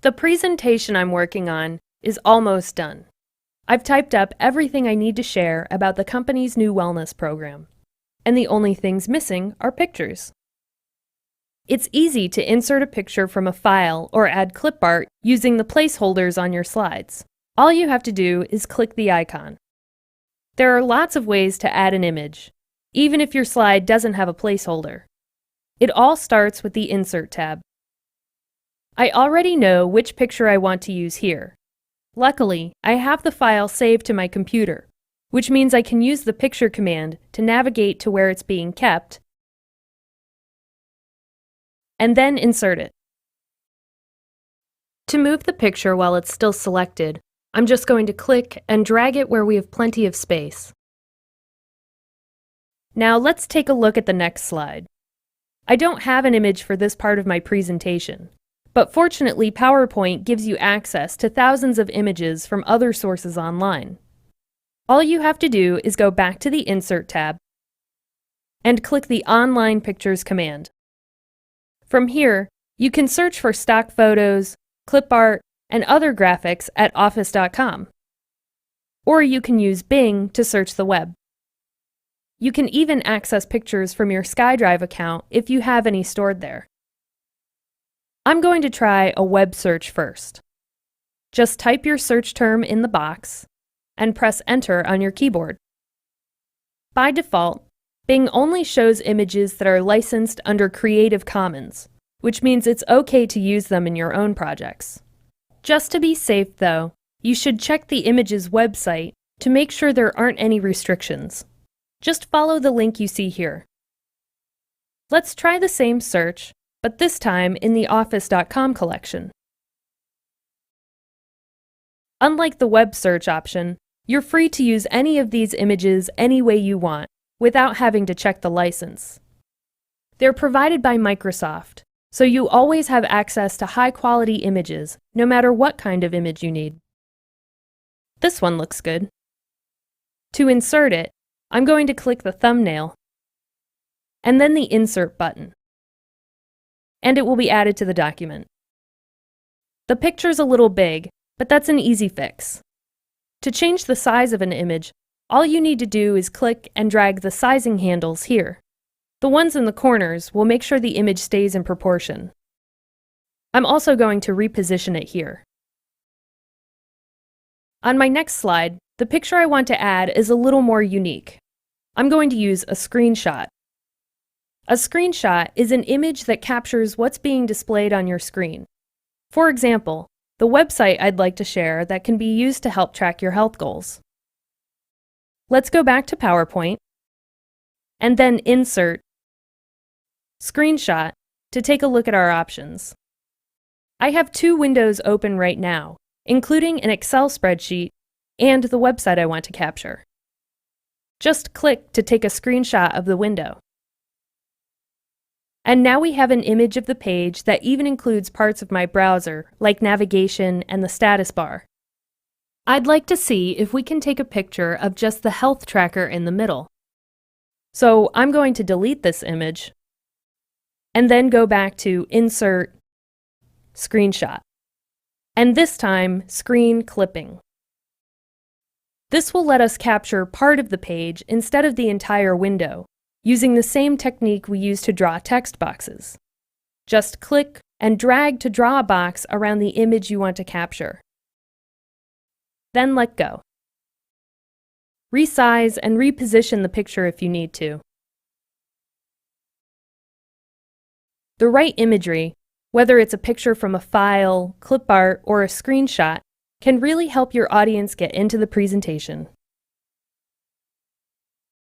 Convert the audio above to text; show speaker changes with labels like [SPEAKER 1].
[SPEAKER 1] The presentation I'm working on is almost done. I've typed up everything I need to share about the company's new wellness program, and the only things missing are pictures. It's easy to insert a picture from a file or add clip art using the placeholders on your slides. All you have to do is click the icon. There are lots of ways to add an image, even if your slide doesn't have a placeholder. It all starts with the Insert tab. I already know which picture I want to use here. Luckily, I have the file saved to my computer, which means I can use the Picture command to navigate to where it's being kept, and then insert it. To move the picture while it's still selected, I'm just going to click and drag it where we have plenty of space. Now let's take a look at the next slide. I don't have an image for this part of my presentation, but fortunately PowerPoint gives you access to thousands of images from other sources online. All you have to do is go back to the Insert tab and click the Online Pictures command. From here, you can search for stock photos, clip art, and other graphics at office.com. Or you can use Bing to search the web. You can even access pictures from your SkyDrive account if you have any stored there. I'm going to try a web search first. Just type your search term in the box and press Enter on your keyboard. By default, Bing only shows images that are licensed under Creative Commons, which means it's okay to use them in your own projects. Just to be safe, though, you should check the image's website to make sure there aren't any restrictions. Just follow the link you see here. Let's try the same search, but this time in the office.com collection. Unlike the web search option, you're free to use any of these images any way you want, without having to check the license. They're provided by Microsoft, so you always have access to high-quality images, no matter what kind of image you need. This one looks good. To insert it, I'm going to click the thumbnail, and then the Insert button, and it will be added to the document. The picture's a little big, but that's an easy fix. To change the size of an image, all you need to do is click and drag the sizing handles here. The ones in the corners will make sure the image stays in proportion. I'm also going to reposition it here. On my next slide, the picture I want to add is a little more unique. I'm going to use a screenshot. A screenshot is an image that captures what's being displayed on your screen. For example, the website I'd like to share that can be used to help track your health goals. Let's go back to PowerPoint, and then Insert, Screenshot to take a look at our options. I have two windows open right now, including an Excel spreadsheet and the website I want to capture. Just click to take a screenshot of the window. And now we have an image of the page that even includes parts of my browser, like navigation and the status bar. I'd like to see if we can take a picture of just the health tracker in the middle. So I'm going to delete this image, and then go back to Insert, Screenshot, and this time Screen Clipping. This will let us capture part of the page instead of the entire window, using the same technique we use to draw text boxes. Just click and drag to draw a box around the image you want to capture. Then let go. Resize and reposition the picture if you need to. The right imagery, whether it's a picture from a file, clip art, or a screenshot, can really help your audience get into the presentation.